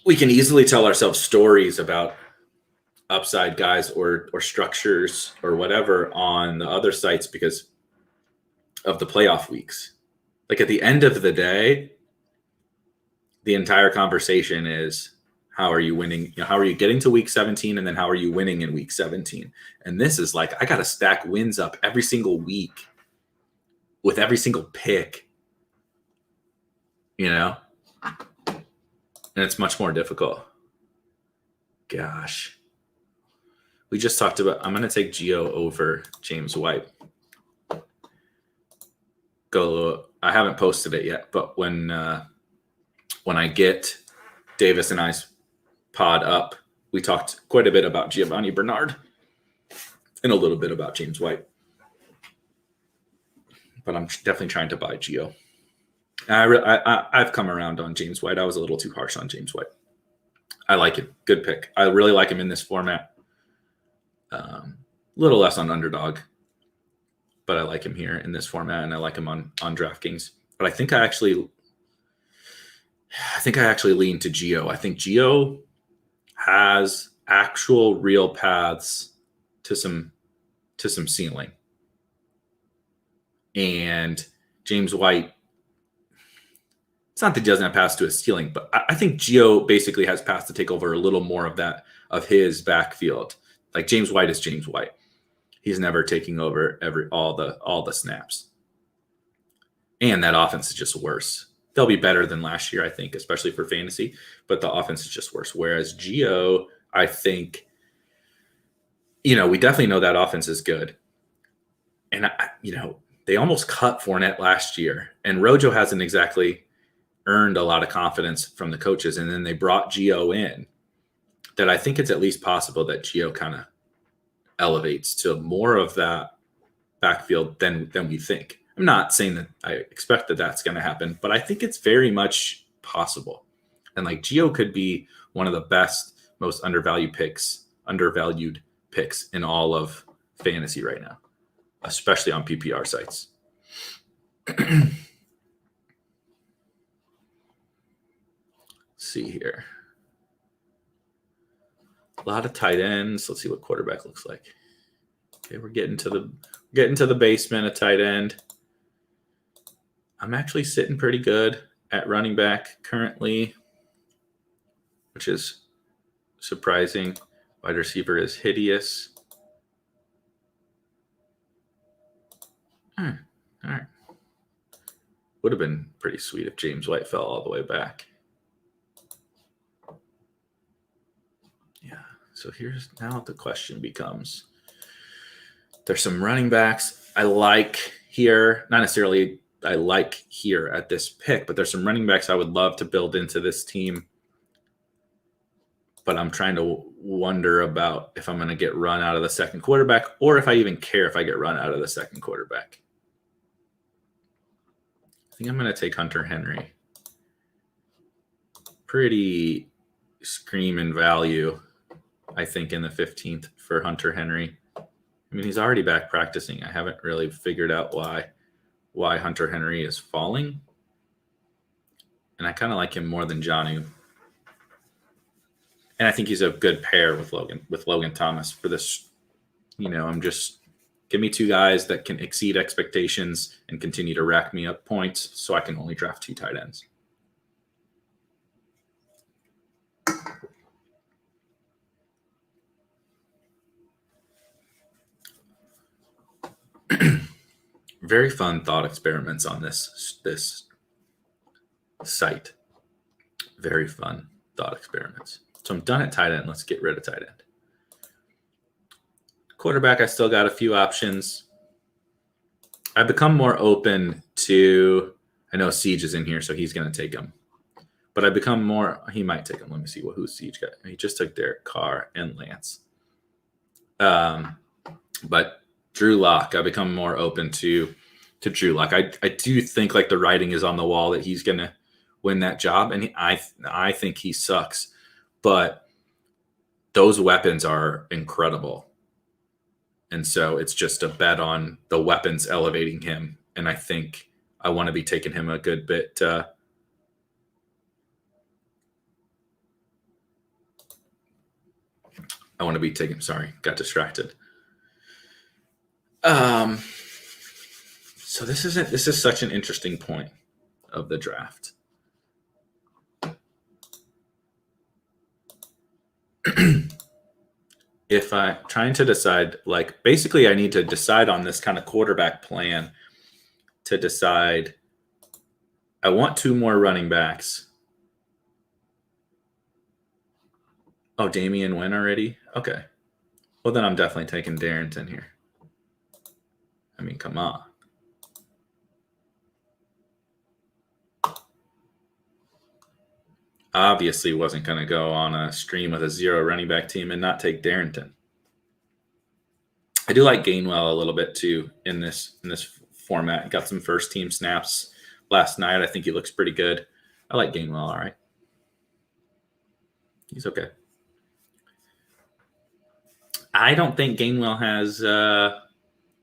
we can easily tell ourselves stories about upside guys or structures or whatever on the other sites because of the playoff weeks. Like, at the end of the day, the entire conversation is, how are you winning? How are you getting to week 17? And then how are you winning in week 17? And this is like, I got to stack wins up every single week with every single pick, and it's much more difficult. Gosh. We just talked about, I'm going to take Gio over James White. I haven't posted it yet, but when I get Davis and I's pod up, we talked quite a bit about Giovanni Bernard and a little bit about James White. But I'm definitely trying to buy Gio. I've come around on James White. I was a little too harsh on James White. I like him. Good pick. I really like him in this format. A little less on underdog, but I like him here in this format, and I like him on DraftKings. But I think I actually lean to Gio. I think Gio has actual real paths to some ceiling. And James White, it's not that he doesn't have paths to a ceiling, but I think Gio basically has paths to take over a little more of his backfield. Like, James White is James White. He's never taking over all the snaps. And that offense is just worse. They'll be better than last year, I think, especially for fantasy, but the offense is just worse. Whereas Gio, I think, we definitely know that offense is good. And, they almost cut Fournette last year, and Rojo hasn't exactly earned a lot of confidence from the coaches. And then they brought Gio in, that I think it's at least possible that Gio kind of elevates to more of that backfield than we think. I'm not saying that I expect that that's going to happen, but I think it's very much possible. And like, Gio could be one of the best, most undervalued picks in all of fantasy right now, especially on PPR sites. Let's see here. A lot of tight ends. Let's see what quarterback looks like. Okay, we're getting to the basement of tight end. I'm actually sitting pretty good at running back currently, which is surprising. Wide receiver is hideous. All right. Would have been pretty sweet if James White fell all the way back. Yeah. So now the question becomes, there's some running backs I like here. Not necessarily I like here at this pick, but there's some running backs I would love to build into this team. But I'm trying to wonder about if I'm going to get run out of the second quarterback, or if I even care if I get run out of the second quarterback. I think I'm going to take Hunter Henry. Pretty screaming value, I think, in the 15th for Hunter Henry. I mean, he's already back practicing. I haven't really figured out why Hunter Henry is falling. And I kind of like him more than Jonnu. And I think he's a good pair with Logan Thomas for this. Give me two guys that can exceed expectations and continue to rack me up points, so I can only draft two tight ends. Very fun thought experiments on this site. Very fun thought experiments. So I'm done at tight end. Let's get rid of tight end. Quarterback, I still got a few options. I've become more open to, I know Siege is in here, so he's going to take him. But I've become more, he might take him. Let me see who Siege got. He just took Derek Carr and Lance. But Drew Lock, I've become more open to Drew Lock. I do think like the writing is on the wall that he's going to win that job. And I think he sucks. But those weapons are incredible. And so it's just a bet on the weapons elevating him. And I think I want to be taking him a good bit. I want to be taking, sorry, got distracted. So this is such an interesting point of the draft. If I'm trying to decide, like, basically I need to decide on this kind of quarterback plan to decide, I want 2 more running backs. Oh, Damian went already? Okay. Well, then I'm definitely taking Darrington here. I mean, come on. Obviously wasn't going to go on a stream with a 0 running back team and not take Darrington. I do like Gainwell a little bit too in this format. Got some first team snaps last night. I think he looks pretty good. I like Gainwell, all right. He's okay. I don't think Gainwell has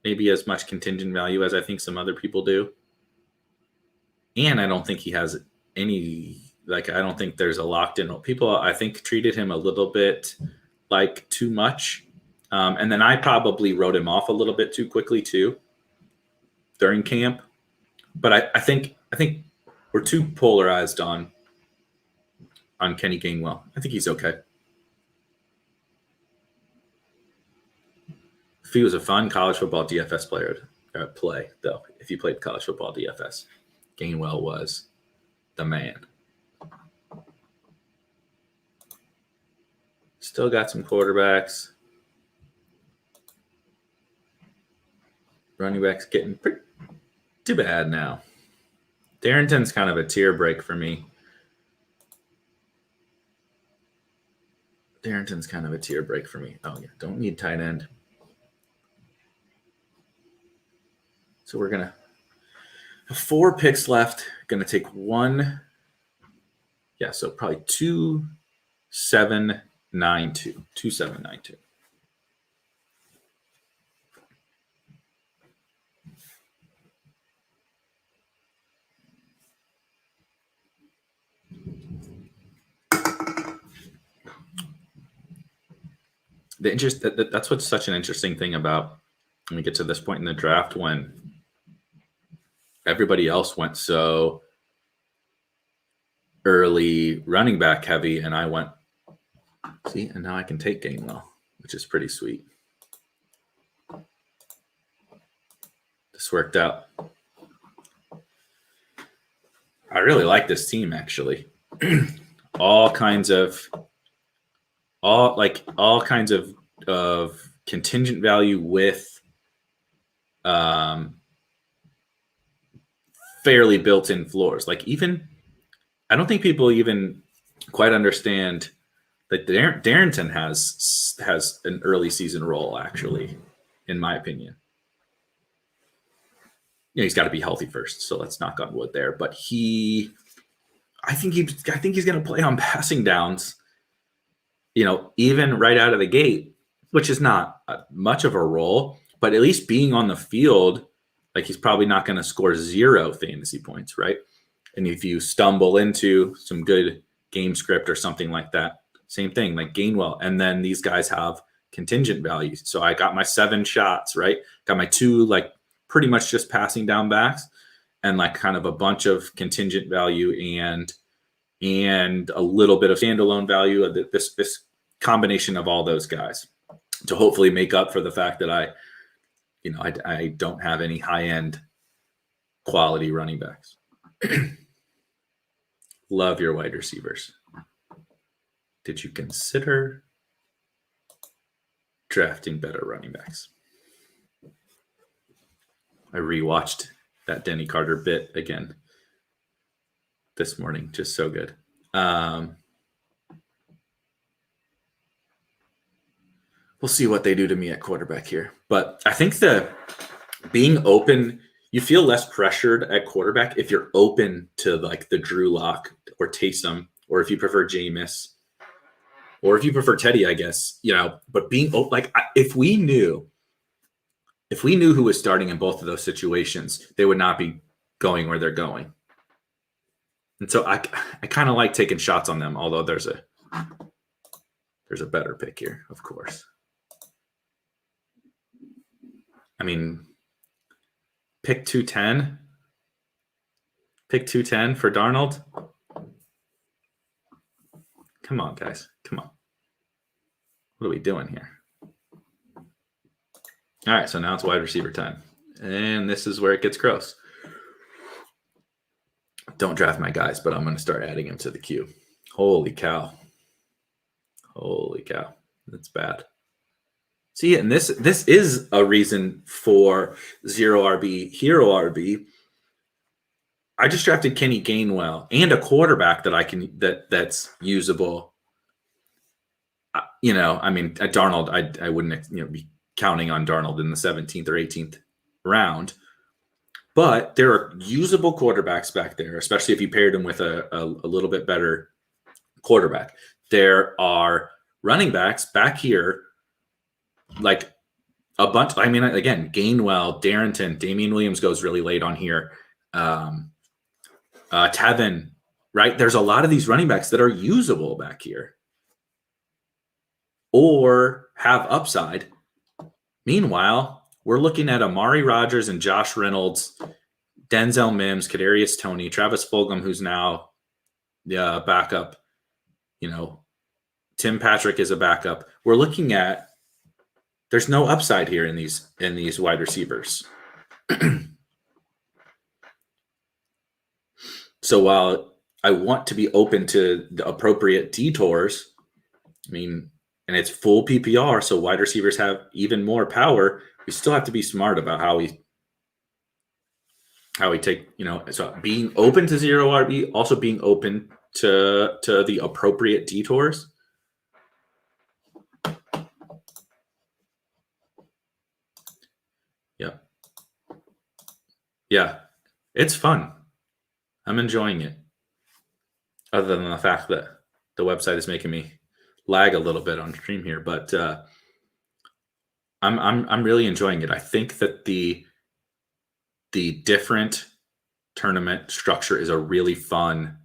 maybe as much contingent value as I think some other people do. And I don't think he has any, like, I don't think there's a locked in. People, I think, treated him a little bit like too much. And then I probably wrote him off a little bit too quickly too during camp. But I think we're too polarized on Kenny Gainwell. I think he's okay. If he was a fun college football DFS player, play though, if you played college football DFS, Gainwell was the man. Still got some quarterbacks. Running backs getting pretty too bad now. Darrington's kind of a tier break for me. Oh, yeah, don't need tight end. So we're going to have 4 picks left. Going to take 1. Yeah, so probably 2792. 2792. That's what's such an interesting thing about when we get to this point in the draft when everybody else went so early running back heavy, and I went, see, and now I can take Gainwell, which is pretty sweet. This worked out. I really like this team, actually. all kinds of contingent value with fairly built-in floors. Like, even I don't think people even quite understand that Darrington has an early season role, actually, in my opinion. He's got to be healthy first, so let's knock on wood there. But I think he's going to play on passing downs, even right out of the gate, which is not much of a role, but at least being on the field, like, he's probably not going to score 0 fantasy points, right? And if you stumble into some good game script or something like that, same thing, like Gainwell. And then these guys have contingent values. So I got my 7 shots, right? Got my 2, like, pretty much just passing down backs, and like kind of a bunch of contingent value and a little bit of standalone value of this combination of all those guys to hopefully make up for the fact that I don't have any high-end quality running backs. Love your wide receivers. Did you consider drafting better running backs? I rewatched that Denny Carter bit again this morning. Just so good. We'll see what they do to me at quarterback here. But I think being open, you feel less pressured at quarterback if you're open to, like, the Drew Lock or Taysom, or if you prefer Jameis, or if you prefer Teddy, I guess, but being open, like, if we knew if we knew who was starting in both of those situations, they would not be going where they're going. And so I kind of like taking shots on them, although there's a better pick here, of course. I mean, pick 210. Pick 210 for Darnold. Come on, guys. Come on. What are we doing here? All right, so now it's wide receiver time. And this is where it gets gross. Don't draft my guys, but I'm going to start adding him to the queue. Holy cow. Holy cow. That's bad. See, and this is a reason for 0 RB, hero RB. I just drafted Kenny Gainwell and a quarterback that's usable. I mean, at Darnold, I wouldn't be counting on Darnold in the 17th or 18th round. But there are usable quarterbacks back there, especially if you paired them with a little bit better quarterback. There are running backs back here, like a bunch. I mean, again, Gainwell, Darrington, Damian Williams goes really late on here. Tevin, right? There's a lot of these running backs that are usable back here or have upside. Meanwhile, we're looking at Amari Rodgers and Josh Reynolds, Denzel Mims, Kadarius Toney, Travis Fulgham, who's now the backup. Tim Patrick is a backup. We're looking at there's no upside here in these wide receivers. So while I want to be open to the appropriate detours, and it's full PPR, so wide receivers have even more power. We still have to be smart about how we take, so being open to 0 RB, also being open to the appropriate detours. Yeah, it's fun. I'm enjoying it. Other than the fact that the website is making me lag a little bit on stream here, but I'm really enjoying it. I think that the different tournament structure is a really fun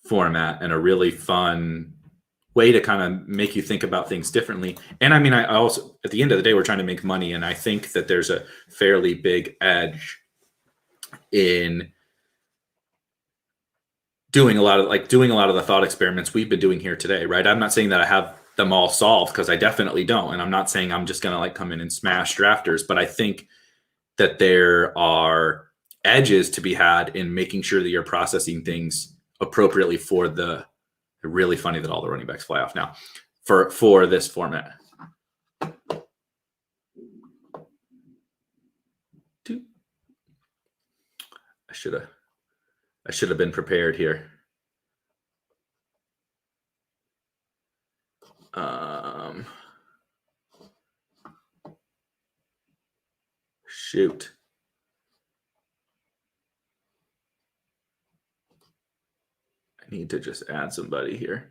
format and a really fun way to kind of make you think about things differently. And I also, at the end of the day, we're trying to make money, and I think that there's a fairly big edge in doing a lot of the thought experiments we've been doing here today, right? I'm not saying that I have them all solved, because I definitely don't. And I'm not saying I'm just going to come in and smash drafters, but I think that there are edges to be had in making sure that you're processing things appropriately for the really funny that all the running backs fly off now for this format. I should have been prepared here. Shoot. I need to just add somebody here.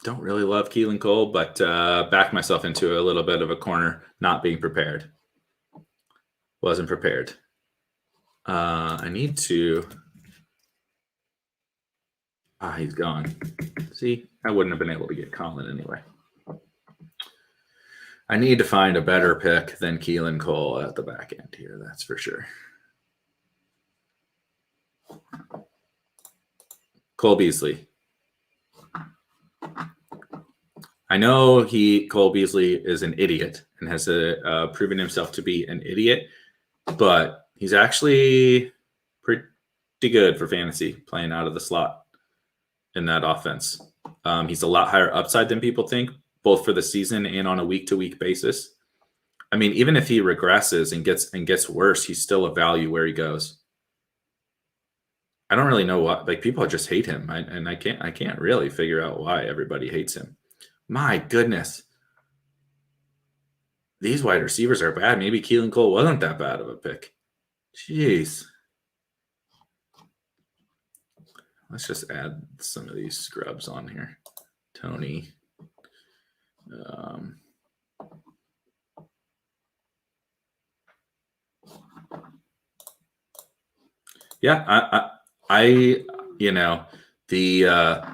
Don't really love Keelan Cole, but backed myself into a little bit of a corner, not being prepared. Wasn't prepared. I need to... he's gone. See, I wouldn't have been able to get Colin anyway. I need to find a better pick than Keelan Cole at the back end here, that's for sure. Cole Beasley. I know Cole Beasley is an idiot and has proven himself to be an idiot, but he's actually pretty good for fantasy playing out of the slot in that offense. He's a lot higher upside than people think, both for the season and on a week-to-week basis. Even if he regresses and gets worse, he's still a value where he goes. I don't really know what, people just hate him, and I can't really figure out why everybody hates him. My goodness. These wide receivers are bad. Maybe Keelan Cole wasn't that bad of a pick. Jeez. Let's just add some of these scrubs on here. Tony. Yeah, I the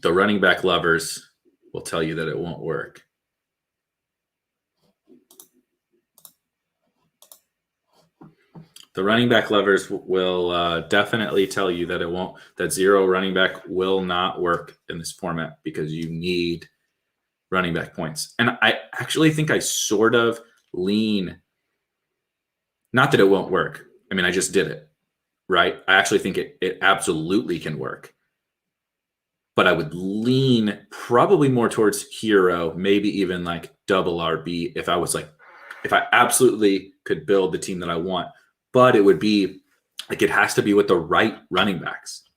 running back lovers will tell you that it won't work. The running back lovers will definitely tell you that it won't. That zero running back will not work in this format because you need running back points. And I actually think I sort of lean. Not that it won't work. I mean, I just did it, right? I actually think it absolutely can work. But I would lean probably more towards hero, maybe even like double RB if I absolutely could build the team that I want. But it would be like it has to be with the right running backs.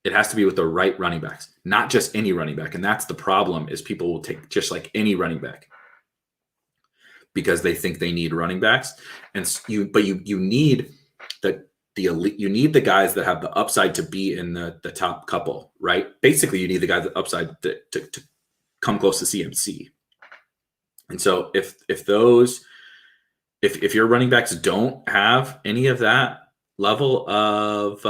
It has to be with the right running backs, not just any running back. And that's the problem is people will take just like any running back because they think they need running backs. And you need the elite, you need the guys that have the upside to be in the top couple, right? Basically, you need the guys that upside to come close to CMC. And so if your running backs don't have any of that level of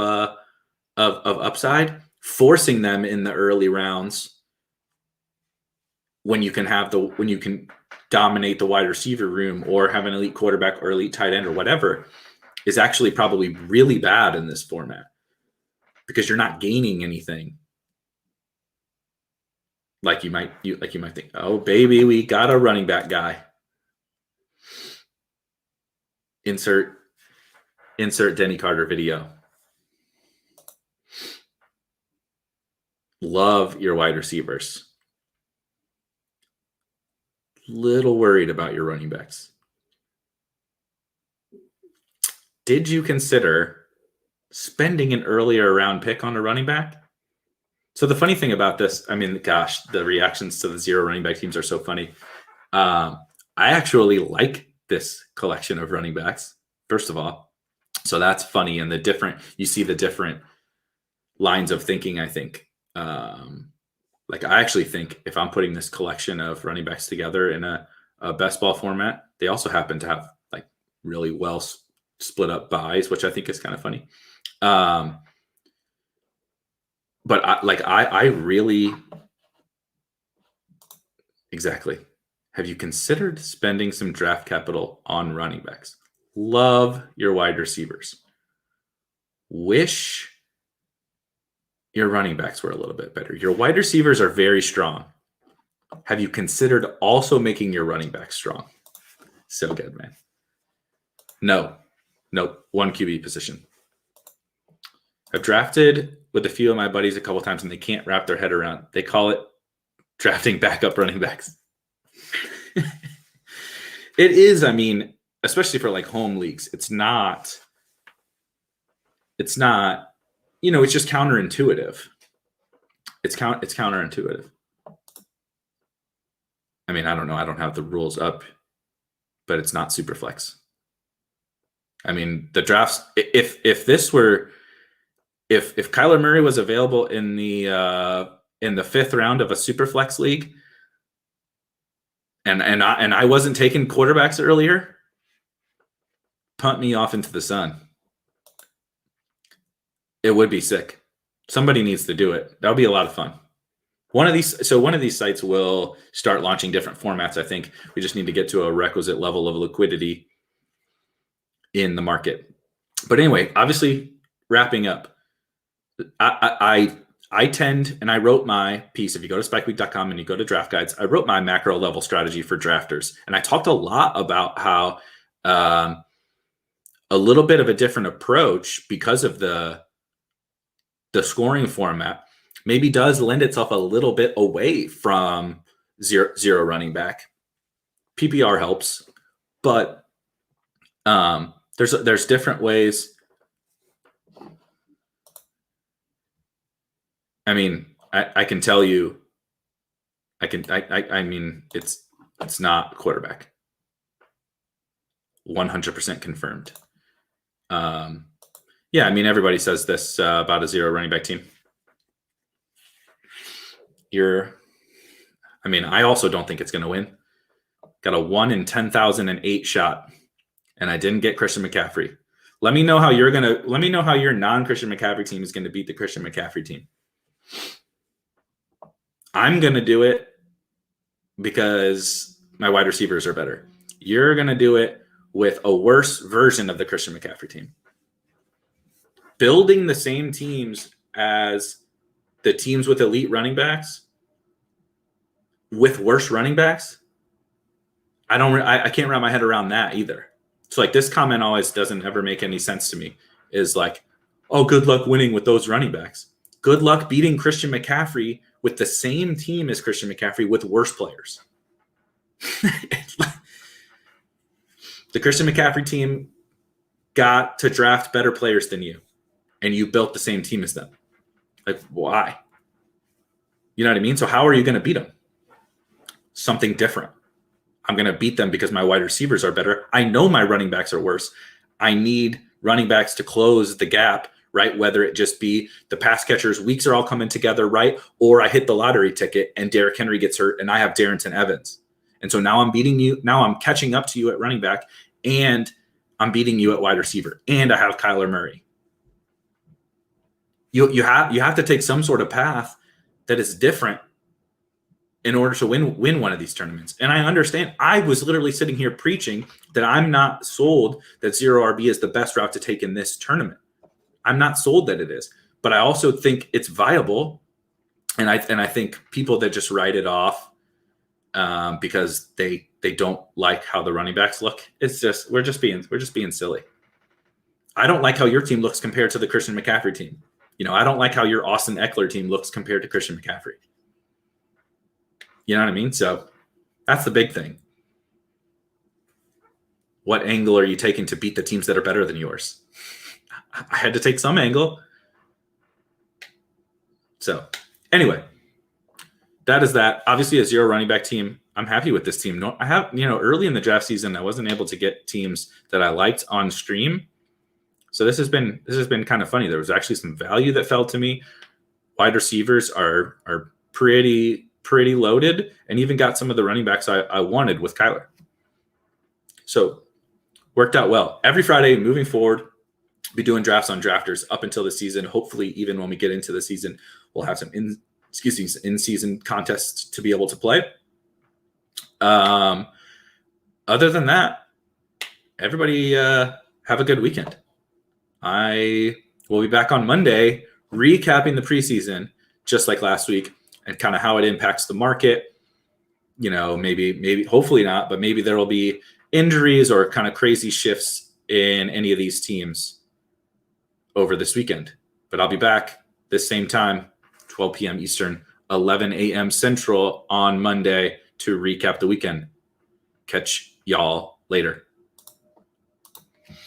upside, forcing them in the early rounds when you can dominate the wide receiver room or have an elite quarterback or elite tight end or whatever is actually probably really bad in this format because you're not gaining anything. Like you might think, oh baby, we got a running back guy. Insert Denny Carter video. Love your wide receivers. Little worried about your running backs. Did you consider spending an earlier round pick on a running back? So the funny thing about this, I mean, gosh, the reactions to the zero running back teams are so funny. I actually like this collection of running backs, first of all. So that's funny. And you see the different lines of thinking, I think. Like I actually think if I'm putting this collection of running backs together in a best ball format, they also happen to have like really well split up buys, which I think is kind of funny. But I really exactly. Have you considered spending some draft capital on running backs? Love your wide receivers. Wish your running backs were a little bit better. Your wide receivers are very strong. Have you considered also making your running backs strong? So good, man. No, one QB position. I've drafted with a few of my buddies a couple times and they can't wrap their head around. They call it drafting backup running backs. It is, I mean, especially for like home leagues, it's not, it's just counterintuitive. It's counterintuitive. I mean, I don't know. I don't have the rules up, but it's not super flex. I mean, the drafts, if Kyler Murray was available in the fifth round of a super flex league, and I wasn't taking quarterbacks earlier, punt me off into the sun. It would be sick. Somebody needs to do it. That would be a lot of fun. One of these sites will start launching different formats. I think we just need to get to a requisite level of liquidity in the market. But anyway, obviously wrapping up, I tend, and I wrote my piece, if you go to spikeweek.com and you go to draft guides, I wrote my macro level strategy for drafters. And I talked a lot about how a little bit of a different approach because of the scoring format maybe does lend itself a little bit away from zero running back. PPR helps, but there's different ways. I mean, I can tell you, I mean, it's not quarterback. 100% confirmed. Yeah, I mean, everybody says this about a 0 running back team. I also don't think it's going to win. Got a 1 in 10,008 shot, and I didn't get Christian McCaffrey. Let me know how your non-Christian McCaffrey team is going to beat the Christian McCaffrey team. I'm going to do it because my wide receivers are better. You're going to do it with a worse version of the Christian McCaffrey team. Building the same teams as the teams with elite running backs with worse running backs, I can't wrap my head around that either. So like this comment always doesn't ever make any sense to me, is like, oh, good luck winning with those running backs. Good luck beating Christian McCaffrey with the same team as Christian McCaffrey with worse players. The Christian McCaffrey team got to draft better players than you, and you built the same team as them. Like, why? You know what I mean? So how are you going to beat them? Something different. I'm going to beat them because my wide receivers are better. I know my running backs are worse. I need running backs to close the gap, right? Whether it just be the pass catchers' weeks are all coming together, right? Or I hit the lottery ticket and Derrick Henry gets hurt and I have Darrington Evans. And so now I'm beating you. Now I'm catching up to you at running back, and I'm beating you at wide receiver, and I have Kyler Murray. You have to take some sort of path that is different in order to win one of these tournaments. And I understand. I was literally sitting here preaching that I'm not sold that 0 RB is the best route to take in this tournament. I'm not sold that it is, but I also think it's viable. And I think people that just write it off because they don't like how the running backs look, it's just we're just being silly. I don't like how your team looks compared to the Christian McCaffrey team. I don't like how your Austin Eckler team looks compared to Christian McCaffrey. You know what I mean? So that's the big thing. What angle are you taking to beat the teams that are better than yours? I had to take some angle. So anyway, that is that. Obviously, a 0 running back team. I'm happy with this team. No, I have, early in the draft season, I wasn't able to get teams that I liked on stream. So this has been kind of funny. There was actually some value that fell to me. Wide receivers are pretty loaded, and even got some of the running backs I wanted with Kyler. So worked out well. Every Friday moving forward, be doing drafts on drafters up until the season. Hopefully, even when we get into the season, we'll have some in-season contests to be able to play. Other than that, everybody have a good weekend. I will be back on Monday recapping the preseason, just like last week, and kind of how it impacts the market. Maybe, hopefully not, but maybe there will be injuries or kind of crazy shifts in any of these teams over this weekend. But I'll be back this same time, 12 p.m. Eastern, 11 a.m. Central on Monday to recap the weekend. Catch y'all later.